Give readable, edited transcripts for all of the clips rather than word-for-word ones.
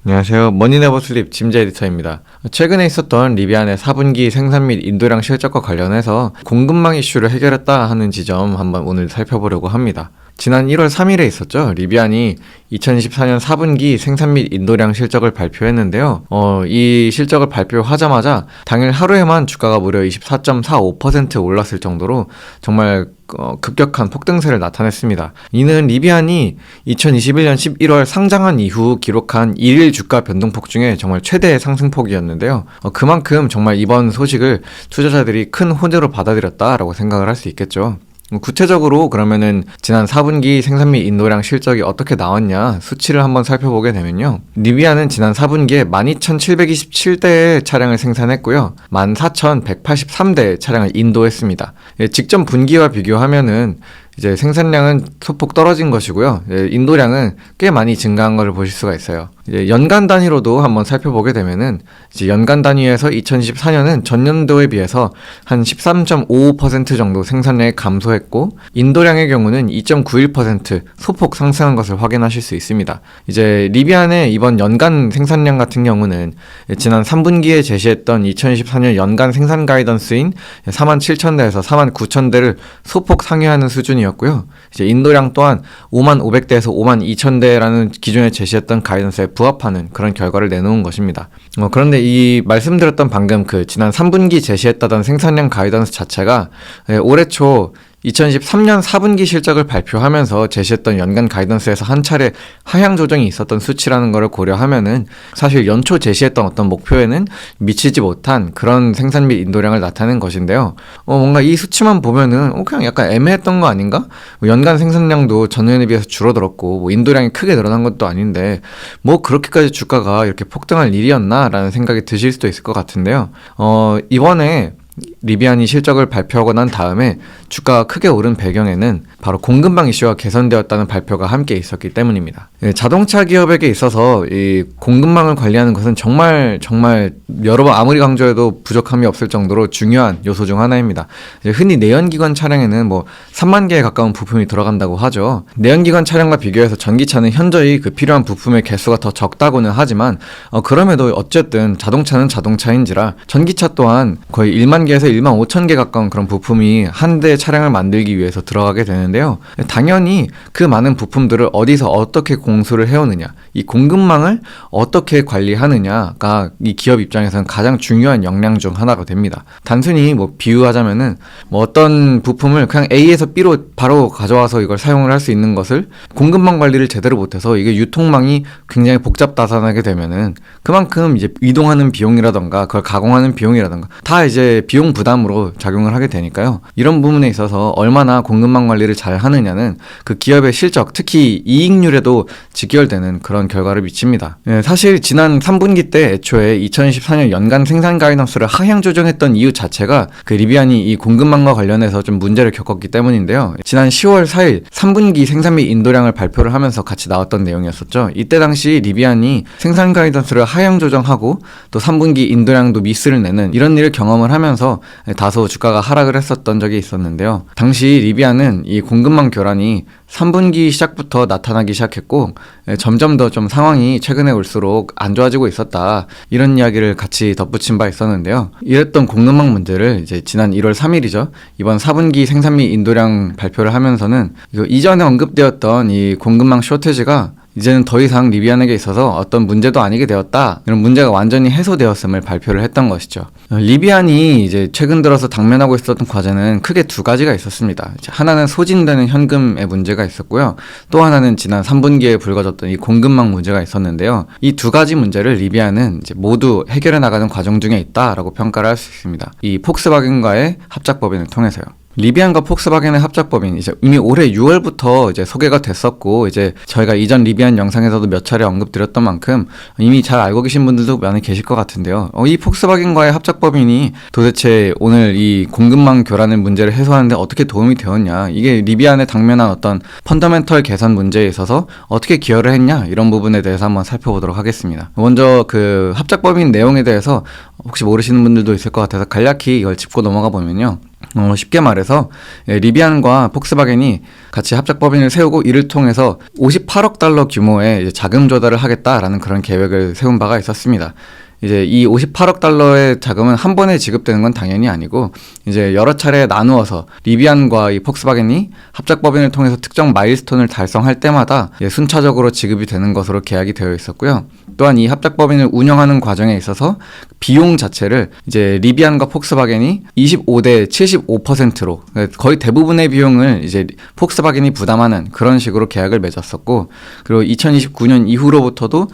안녕하세요. 머니네버슬립 짐재 에디터입니다. 최근에 있었던 리비아 내 4분기 생산 및 인도량 실적과 관련해서 공급망 이슈를 해결했다 하는 지점 한번 오늘 살펴보려고 합니다. 지난 1월 3일에 있었죠. 리비안이 2024년 4분기 생산 및 인도량 실적을 발표했는데요. 이 실적을 발표하자마자 당일 하루에만 주가가 무려 24.45% 올랐을 정도로 정말 급격한 폭등세를 나타냈습니다. 이는 리비안이 2021년 11월 상장한 이후 기록한 1일 주가 변동폭 중에 정말 최대의 상승폭이었는데요. 그만큼 정말 이번 소식을 투자자들이 큰 호재로 받아들였다라고 생각을 할 수 있겠죠. 구체적으로 그러면은 지난 4분기 생산 및 인도량 실적이 어떻게 나왔냐 수치를 한번 살펴보게 되면요. 리비아는 지난 4분기에 12,727대의 차량을 생산했고요. 14,183대의 차량을 인도했습니다. 직전 분기와 비교하면은 이제 생산량은 소폭 떨어진 것이고요. 인도량은 꽤 많이 증가한 것을 보실 수가 있어요. 이제 연간 단위로도 한번 살펴보게 되면은 이제 연간 단위에서 2024년은 전년도에 비해서 한 13.55% 정도 생산량이 감소했고 인도량의 경우는 2.91% 소폭 상승한 것을 확인하실 수 있습니다. 이제 리비안의 이번 연간 생산량 같은 경우는 지난 3분기에 제시했던 2024년 연간 생산 가이던스인 47,000대에서 49,000대를 소폭 상회하는 수준이었고요. 이제 인도량 또한 55,000대에서 52,000대라는 기존에 제시했던 가이던스에 부합하는 그런 결과를 내놓은 것입니다. 그런데 이 말씀드렸던 방금 그 지난 3분기 제시했다던 생산량 가이던스 자체가 올해 초 2023년 4분기 실적을 발표하면서 제시했던 연간 가이던스에서 한 차례 하향 조정이 있었던 수치라는 것을 고려하면은 사실 연초 제시했던 어떤 목표에는 미치지 못한 그런 생산 및 인도량을 나타낸 것인데요. 뭔가 이 수치만 보면은 그냥 약간 애매했던 거 아닌가? 연간 생산량도 전년에 비해서 줄어들었고 인도량이 크게 늘어난 것도 아닌데 그렇게까지 주가가 이렇게 폭등할 일이었나? 라는 생각이 드실 수도 있을 것 같은데요. 이번에 리비안이 실적을 발표하고 난 다음에 주가가 크게 오른 배경에는 바로 공급망 이슈가 개선되었다는 발표가 함께 있었기 때문입니다. 자동차 기업에게 있어서 이 공급망을 관리하는 것은 정말 여러 번 아무리 강조해도 부족함이 없을 정도로 중요한 요소 중 하나입니다. 흔히 내연기관 차량에는 3만 개에 가까운 부품이 들어간다고 하죠. 내연기관 차량과 비교해서 전기차는 현저히 그 필요한 부품의 개수가 더 적다고는 하지만 그럼에도 어쨌든 자동차는 자동차인지라 전기차 또한 거의 1만 개에서 1만 5천 개 가까운 그런 부품이 한 대의 차량을 만들기 위해서 들어가게 되는데요. 당연히 그 많은 부품들을 어디서 어떻게 공수를 해오느냐, 이 공급망을 어떻게 관리하느냐가 이 기업 입장에서는 가장 중요한 역량 중 하나가 됩니다. 단순히 비유하자면은 어떤 부품을 그냥 A에서 B로 바로 가져와서 이걸 사용을 할 수 있는 것을 공급망 관리를 제대로 못해서 이게 유통망이 굉장히 복잡다단하게 되면은 그만큼 이제 이동하는 비용이라던가 그걸 가공하는 비용이라던가 다 이제 비용 부담으로 작용을 하게 되니까요. 이런 부분에 있어서 얼마나 공급망 관리를 잘 하느냐는 그 기업의 실적, 특히 이익률에도 직결되는 그런 결과를 미칩니다. 사실 지난 3분기 때 애초에 2024년 연간 생산 가이던스를 하향 조정했던 이유 자체가 그 리비안이 이 공급망과 관련해서 좀 문제를 겪었기 때문인데요. 지난 10월 4일 3분기 생산 및 인도량을 발표를 하면서 같이 나왔던 내용이었었죠. 이때 당시 리비안이 생산 가이던스를 하향 조정하고 또 3분기 인도량도 미스를 내는 이런 일을 경험을 하면서 다소 주가가 하락을 했었던 적이 있었는데요. 당시 리비아는 이 공급망 교란이 3분기 시작부터 나타나기 시작했고 점점 더 좀 상황이 최근에 올수록 안 좋아지고 있었다, 이런 이야기를 같이 덧붙인 바 있었는데요. 이랬던 공급망 문제를 이제 지난 1월 3일이죠. 이번 4분기 생산 및 인도량 발표를 하면서는 이전에 언급되었던 이 공급망 쇼티지가 이제는 더 이상 리비안에게 있어서 어떤 문제도 아니게 되었다, 이런 문제가 완전히 해소되었음을 발표를 했던 것이죠. 리비안이 이제 최근 들어서 당면하고 있었던 과제는 크게 두 가지가 있었습니다. 하나는 소진되는 현금의 문제가 있었고요. 또 하나는 지난 3분기에 불거졌던 이 공급망 문제가 있었는데요. 이 두 가지 문제를 리비안은 이제 모두 해결해 나가는 과정 중에 있다라고 평가를 할 수 있습니다. 이 폭스바겐과의 합작 법인을 통해서요. 리비안과 폭스바겐의 합작법인 이제 이미 올해 6월부터 이제 소개가 됐었고, 이제 저희가 이전 리비안 영상에서도 몇 차례 언급드렸던 만큼 이미 잘 알고 계신 분들도 많이 계실 것 같은데요. 이 폭스바겐과의 합작법인이 도대체 오늘 이 공급망 교란의 문제를 해소하는데 어떻게 도움이 되었냐, 이게 리비안에 당면한 어떤 펀더멘털 개선 문제에 있어서 어떻게 기여를 했냐, 이런 부분에 대해서 한번 살펴보도록 하겠습니다. 먼저 그 합작법인 내용에 대해서 혹시 모르시는 분들도 있을 것 같아서 간략히 이걸 짚고 넘어가 보면요. 쉽게 말해서 리비안과 폭스바겐이 같이 합작법인을 세우고 이를 통해서 58억 달러 규모의 이제 자금 조달을 하겠다라는 그런 계획을 세운 바가 있었습니다. 이제 이 58억 달러의 자금은 한 번에 지급되는 건 당연히 아니고 이제 여러 차례 나누어서 리비안과 이 폭스바겐이 합작법인을 통해서 특정 마일스톤을 달성할 때마다 순차적으로 지급이 되는 것으로 계약이 되어 있었고요. 또한 이 합작법인을 운영하는 과정에 있어서 비용 자체를 이제 리비안과 폭스바겐이 25대 75%로 거의 대부분의 비용을 이제 폭스바겐이 부담하는 그런 식으로 계약을 맺었었고, 그리고 2029년 이후로부터도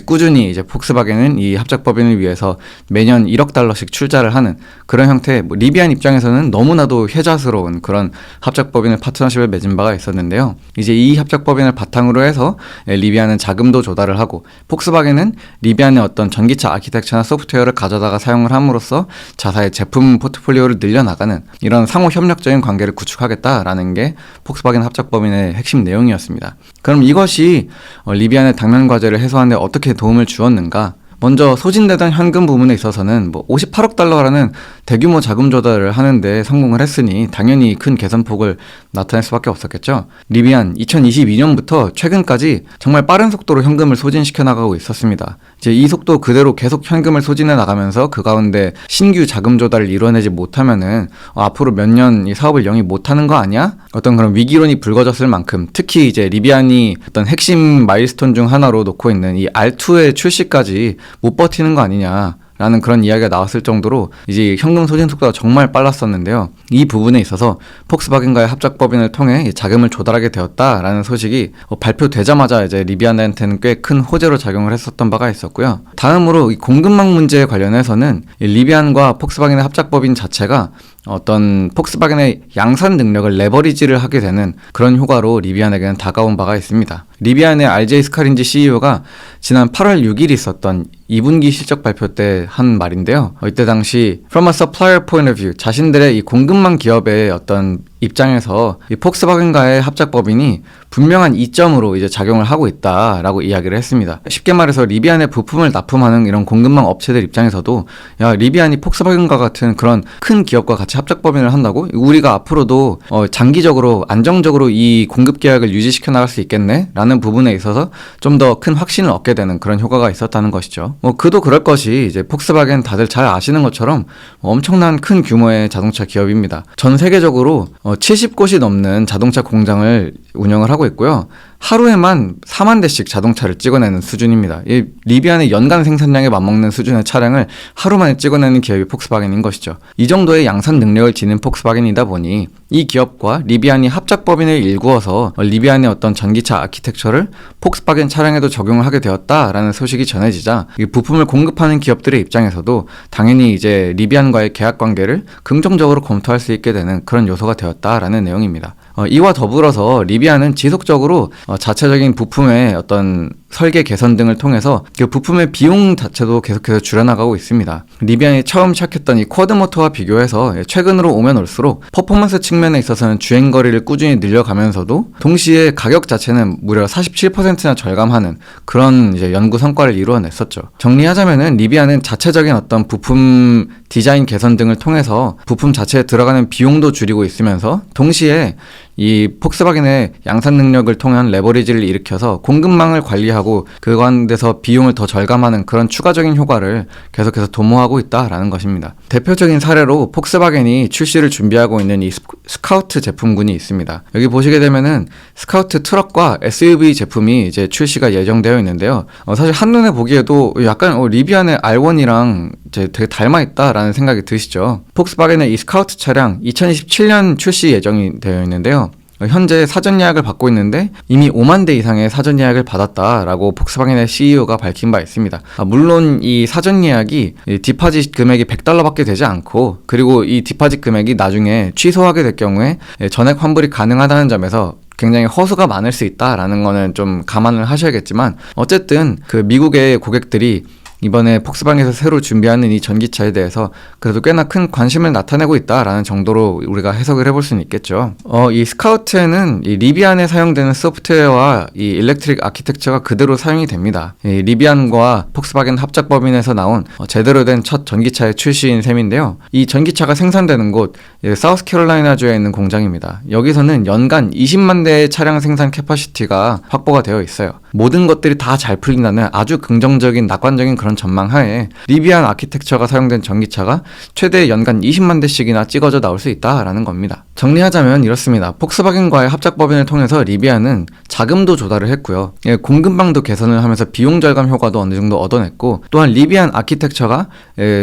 꾸준히 이제 폭스바겐은 이 합작법인을 위해서 매년 1억 달러씩 출자를 하는 그런 형태의, 리비안 입장에서는 너무나도 혜자스러운 그런 합작법인을 파트너십을 맺은 바가 있었는데요. 이제 이 합작법인을 바탕으로 해서 리비안은 자금도 조달을 하고 폭스바겐은 리비안의 어떤 전기차 아키텍처나 소프트웨어를 가져다가 사용을 함으로써 자사의 제품 포트폴리오를 늘려나가는 이런 상호 협력적인 관계를 구축하겠다라는 게 폭스바겐 합작법인의 핵심 내용이었습니다. 그럼 이것이 리비안의 당면 과제를 해소하는 데 어떻게 도움을 주었는가? 먼저 소진되던 현금 부분에 있어서는 58억 달러라는 대규모 자금 조달을 하는데 성공을 했으니 당연히 큰 개선폭을 나타낼 수밖에 없었겠죠. 리비안 2022년부터 최근까지 정말 빠른 속도로 현금을 소진시켜 나가고 있었습니다. 이제 이 속도 그대로 계속 현금을 소진해 나가면서 그 가운데 신규 자금 조달을 이뤄내지 못하면은 앞으로 몇 년 이 사업을 영위 못하는 거 아니야? 어떤 그런 위기론이 불거졌을 만큼, 특히 이제 리비안이 어떤 핵심 마일스톤 중 하나로 놓고 있는 이 R2의 출시까지 못 버티는 거 아니냐 라는 그런 이야기가 나왔을 정도로 이제 현금 소진 속도가 정말 빨랐었는데요. 이 부분에 있어서 폭스바겐과의 합작법인을 통해 자금을 조달하게 되었다라는 소식이 발표되자마자 이제 리비안한테는 꽤 큰 호재로 작용을 했었던 바가 있었고요. 다음으로 이 공급망 문제에 관련해서는 리비안과 폭스바겐의 합작법인 자체가 어떤 폭스바겐의 양산 능력을 레버리지를 하게 되는 그런 효과로 리비안에게는 다가온 바가 있습니다. 리비안의 RJ 스카린지 CEO가 지난 8월 6일 있었던 2분기 실적 발표 때 한 말인데요. 이때 당시 From a supplier point of view, 자신들의 이 공급망 기업의 어떤 입장에서 이 폭스바겐과의 합작법인이 분명한 이점으로 이제 작용을 하고 있다라고 이야기를 했습니다. 쉽게 말해서 리비안의 부품을 납품하는 이런 공급망 업체들 입장에서도 야, 리비안이 폭스바겐과 같은 그런 큰 기업과 같이 합작법인을 한다고? 우리가 앞으로도 장기적으로 안정적으로 이 공급 계약을 유지시켜 나갈 수 있겠네? 라는 부분에 있어서 좀 더 큰 확신을 얻게 되는 그런 효과가 있었다는 것이죠. 그도 그럴 것이 이제 폭스바겐 다들 잘 아시는 것처럼 엄청난 큰 규모의 자동차 기업입니다. 전 세계적으로 70곳이 넘는 자동차 공장을 운영을 하고 있고요. 하루에만 4만 대씩 자동차를 찍어내는 수준입니다. 이 리비안의 연간 생산량에 맞먹는 수준의 차량을 하루 만에 찍어내는 기업이 폭스바겐인 것이죠. 이 정도의 양산 능력을 지닌 폭스바겐이다 보니 이 기업과 리비안이 합작법인을 일구어서 리비안의 어떤 전기차 아키텍처를 폭스바겐 차량에도 적용을 하게 되었다라는 소식이 전해지자 이 부품을 공급하는 기업들의 입장에서도 당연히 이제 리비안과의 계약 관계를 긍정적으로 검토할 수 있게 되는 그런 요소가 되었다라는 내용입니다. 이와 더불어서 리비안은 지속적으로 자체적인 부품의 어떤 설계 개선 등을 통해서 그 부품의 비용 자체도 계속해서 줄여나가고 있습니다. 리비안이 처음 시작했던 이 쿼드모터와 비교해서 최근으로 오면 올수록 퍼포먼스 측면에 있어서는 주행거리를 꾸준히 늘려가면서도 동시에 가격 자체는 무려 47%나 절감하는 그런 이제 연구 성과를 이루어냈었죠. 정리하자면은 리비안은 자체적인 어떤 부품 디자인 개선 등을 통해서 부품 자체에 들어가는 비용도 줄이고 있으면서 동시에 이 폭스바겐의 양산 능력을 통한 레버리지를 일으켜서 공급망을 관리하고 그관돼서 비용을 더 절감하는 그런 추가적인 효과를 계속해서 도모하고 있다라는 것입니다. 대표적인 사례로 폭스바겐이 출시를 준비하고 있는 이 스카우트 제품군이 있습니다. 여기 보시게 되면은 스카우트 트럭과 SUV 제품이 이제 출시가 예정되어 있는데요. 사실 한눈에 보기에도 약간 리비안의 R1이랑 이제 되게 닮아 있다라는 생각이 드시죠. 폭스바겐의 이 스카우트 차량 2027년 출시 예정이 되어 있는데요. 현재 사전 예약을 받고 있는데 이미 5만 대 이상의 사전 예약을 받았다라고 폭스바겐의 CEO가 밝힌 바 있습니다. 물론 이 사전 예약이 디파짓 금액이 $100밖에 되지 않고, 그리고 이 디파짓 금액이 나중에 취소하게 될 경우에 전액 환불이 가능하다는 점에서 굉장히 허수가 많을 수 있다라는 거는 좀 감안을 하셔야겠지만, 어쨌든 그 미국의 고객들이 이번에 폭스바겐에서 새로 준비하는 이 전기차에 대해서 그래도 꽤나 큰 관심을 나타내고 있다라는 정도로 우리가 해석을 해볼 수는 있겠죠. 이 스카우트에는 이 리비안에 사용되는 소프트웨어와 이 일렉트릭 아키텍처가 그대로 사용이 됩니다. 이 리비안과 폭스바겐 합작법인에서 나온 제대로 된 첫 전기차의 출시인 셈인데요. 이 전기차가 생산되는 곳 사우스캐롤라이나주에 있는 공장입니다. 여기서는 연간 20만 대의 차량 생산 캐파시티가 확보가 되어 있어요. 모든 것들이 다 잘 풀린다는 아주 긍정적인 낙관적인 그런 전망하에 리비안 아키텍처가 사용된 전기차가 최대 연간 20만 대씩이나 찍어져 나올 수 있다라는 겁니다. 정리하자면 이렇습니다. 폭스바겐과의 합작법인을 통해서 리비안은 자금도 조달을 했고요. 공급망도 개선을 하면서 비용 절감 효과도 어느 정도 얻어냈고, 또한 리비안 아키텍처가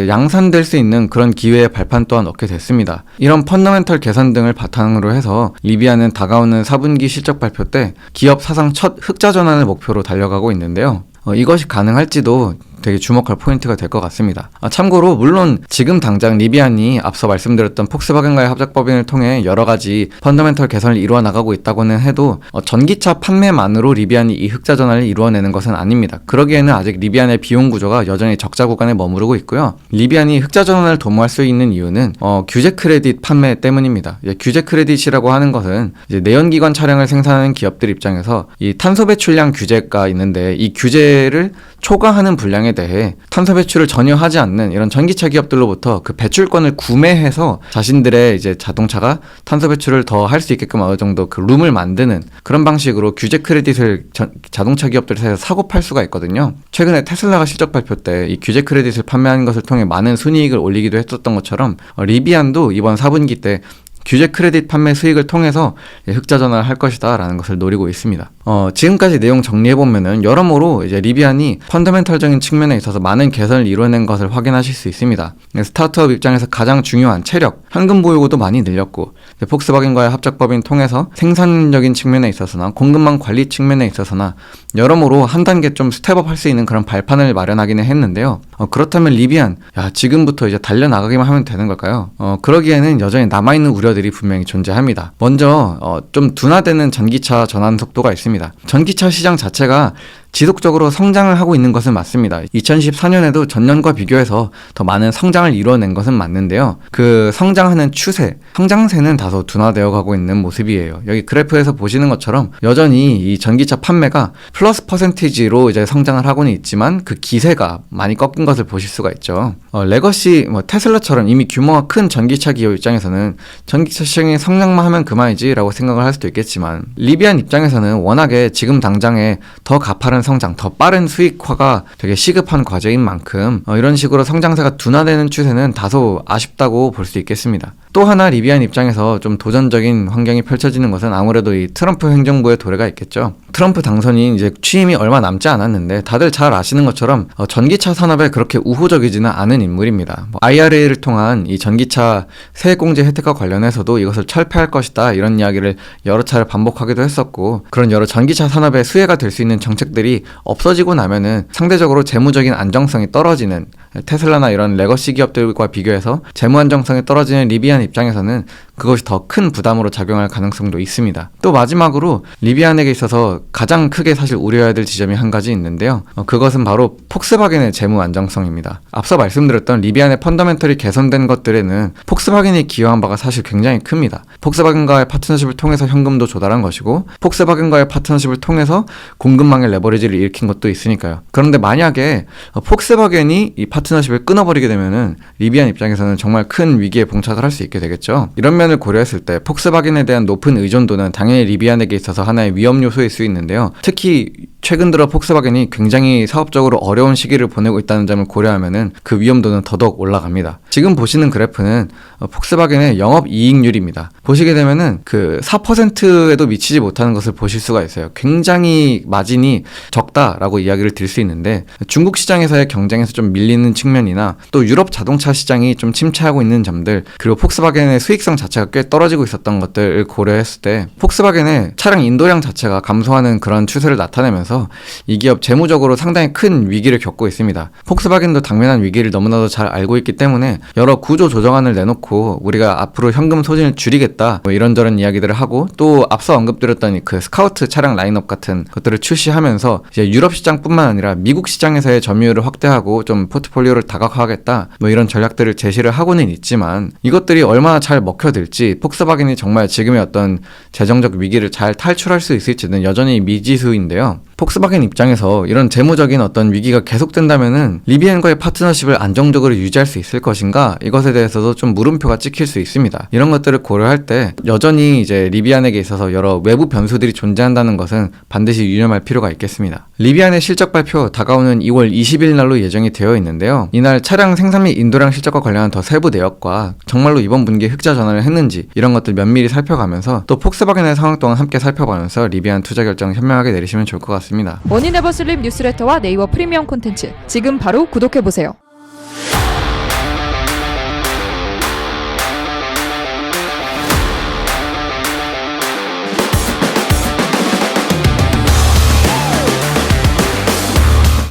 양산될 수 있는 그런 기회의 발판 또한 얻게 됐습니다. 이런 펀더멘털 개선 등을 바탕으로 해서 리비안은 다가오는 4분기 실적 발표 때 기업 사상 첫 흑자 전환을 목표로 달려가고 있는데요. 이것이 가능할지도 되게 주목할 포인트가 될 것 같습니다. 참고로 물론 지금 당장 리비안이 앞서 말씀드렸던 폭스바겐과의 합작법인을 통해 여러 가지 펀더멘털 개선을 이루어 나가고 있다고는 해도 전기차 판매만으로 리비안이 이 흑자 전환을 이루어내는 것은 아닙니다. 그러기에는 아직 리비안의 비용 구조가 여전히 적자 구간에 머무르고 있고요. 리비안이 흑자 전환을 도모할 수 있는 이유는 규제 크레딧 판매 때문입니다. 규제 크레딧이라고 하는 것은 이제 내연기관 차량을 생산하는 기업들 입장에서 이 탄소 배출량 규제가 있는데, 이 규제를 초과하는 분량에 대해 탄소 배출을 전혀 하지 않는 이런 전기차 기업들로부터 그 배출권을 구매해서 자신들의 이제 자동차가 탄소 배출을 더 할 수 있게끔 어느 정도 그 룸을 만드는 그런 방식으로 규제 크레딧을 자동차 기업들에서 사고 팔 수가 있거든요. 최근에 테슬라가 실적 발표 때 이 규제 크레딧을 판매하는 것을 통해 많은 순이익을 올리기도 했었던 것처럼 리비안도 이번 4분기 때 규제 크레딧 판매 수익을 통해서 흑자 전환을 할 것이다 라는 것을 노리고 있습니다. 지금까지 내용 정리해보면은 여러모로 이제 리비안이 펀더멘털적인 측면에 있어서 많은 개선을 이뤄낸 것을 확인하실 수 있습니다. 스타트업 입장에서 가장 중요한 체력, 현금 보유고도 많이 늘렸고, 폭스바겐과의 합작법인 통해서 생산적인 측면에 있어서나 공급망 관리 측면에 있어서나 여러모로 한 단계 좀 스텝업 할 수 있는 그런 발판을 마련하기는 했는데요. 그렇다면 리비안, 지금부터 이제 달려나가기만 하면 되는 걸까요? 그러기에는 여전히 남아있는 우려들이 분명히 존재합니다. 먼저 좀 둔화되는 전기차 전환 속도가 있습니다. 전기차 시장 자체가 지속적으로 성장을 하고 있는 것은 맞습니다. 2014년에도 전년과 비교해서 더 많은 성장을 이루어낸 것은 맞는데요. 그 성장하는 추세, 성장세는 다소 둔화되어 가고 있는 모습이에요. 여기 그래프에서 보시는 것처럼 여전히 이 전기차 판매가 플러스 퍼센티지로 이제 성장을 하고는 있지만 그 기세가 많이 꺾인 것을 보실 수가 있죠. 레거시 테슬라처럼 이미 규모가 큰 전기차 기업 입장에서는 전기차 시장이 성장만 하면 그만이지 라고 생각을 할 수도 있겠지만, 리비안 입장에서는 워낙에 지금 당장에 더 가파른 성장, 더 빠른 수익화가 되게 시급한 과제인 만큼 이런 식으로 성장세가 둔화되는 추세는 다소 아쉽다고 볼 수 있겠습니다. 또 하나 리비안 입장에서 좀 도전적인 환경이 펼쳐지는 것은 아무래도 이 트럼프 행정부의 도래가 있겠죠. 트럼프 당선이 이제 취임이 얼마 남지 않았는데 다들 잘 아시는 것처럼 전기차 산업에 그렇게 우호적이지는 않은 인물입니다. IRA를 통한 이 전기차 세액공제 혜택과 관련해서도 이것을 철폐할 것이다 이런 이야기를 여러 차례 반복하기도 했었고, 그런 여러 전기차 산업에 수혜가 될 수 있는 정책들이 없어지고 나면은 상대적으로 재무적인 안정성이 떨어지는, 테슬라나 이런 레거시 기업들과 비교해서 재무 안정성이 떨어지는 리비안 입장에서는 그것이 더 큰 부담으로 작용할 가능성도 있습니다. 또 마지막으로 리비안에게 있어서 가장 크게 사실 우려해야 될 지점이 한 가지 있는데요. 그것은 바로 폭스바겐의 재무 안정성입니다. 앞서 말씀드렸던 리비안의 펀더멘털이 개선된 것들에는 폭스바겐이 기여한 바가 사실 굉장히 큽니다. 폭스바겐과의 파트너십을 통해서 현금도 조달한 것이고, 폭스바겐과의 파트너십을 통해서 공급망의 레버리지를 일으킨 것도 있으니까요. 그런데 만약에 폭스바겐이 이 파트너십을 끊어버리게 되면은 리비안 입장에서는 정말 큰 위기에 봉착을 할 수 있게 되겠죠. 이런 면을 고려했을 때 폭스바겐에 대한 높은 의존도는 당연히 리비안에게 있어서 하나의 위험 요소일 수 있는데요. 특히 최근 들어 폭스바겐이 굉장히 사업적으로 어려운 시기를 보내고 있다는 점을 고려하면은 그 위험도는 더더욱 올라갑니다. 지금 보시는 그래프는 폭스바겐의 영업이익률입니다. 보시게 되면은 그 4%에도 미치지 못하는 것을 보실 수가 있어요. 굉장히 마진이 적다라고 이야기를 드릴 수 있는데, 중국 시장에서의 경쟁에서 좀 밀리는 측면이나 또 유럽 자동차 시장이 좀 침체하고 있는 점들, 그리고 폭스바겐의 수익성 자체가 꽤 떨어지고 있었던 것들을 고려했을 때 폭스바겐의 차량 인도량 자체가 감소하는 그런 추세를 나타내면서 이 기업 재무적으로 상당히 큰 위기를 겪고 있습니다. 폭스바겐도 당면한 위기를 너무나도 잘 알고 있기 때문에 여러 구조 조정안을 내놓고 우리가 앞으로 현금 소진을 줄이겠다, 하겠다, 뭐 이런저런 이야기들을 하고, 또 앞서 언급드렸던 그 스카우트 차량 라인업 같은 것들을 출시하면서 이제 유럽 시장뿐만 아니라 미국 시장에서의 점유율을 확대하고 좀 포트폴리오를 다각화하겠다, 뭐 이런 전략들을 제시를 하고는 있지만, 이것들이 얼마나 잘 먹혀들지, 폭스바겐이 정말 지금의 어떤 재정적 위기를 잘 탈출할 수 있을지는 여전히 미지수인데요. 폭스바겐 입장에서 이런 재무적인 어떤 위기가 계속된다면은 리비안과의 파트너십을 안정적으로 유지할 수 있을 것인가, 이것에 대해서도 좀 물음표가 찍힐 수 있습니다. 이런 것들을 고려할 때 여전히 이제 리비안에게 있어서 여러 외부 변수들이 존재한다는 것은 반드시 유념할 필요가 있겠습니다. 리비안의 실적 발표 다가오는 2월 20일 날로 예정이 되어 있는데요. 이날 차량 생산 및 인도량 실적과 관련한 더 세부 내역과 정말로 이번 분기에 흑자 전환을 했는지 이런 것들 면밀히 살펴가면서, 또 폭스바겐의 상황 또한 함께 살펴보면서 리비안 투자 결정 현명하게 내리시면 좋을 것 같습니다. 머니네버슬립 뉴스레터와 네이버 프리미엄 콘텐츠 지금 바로 구독해보세요.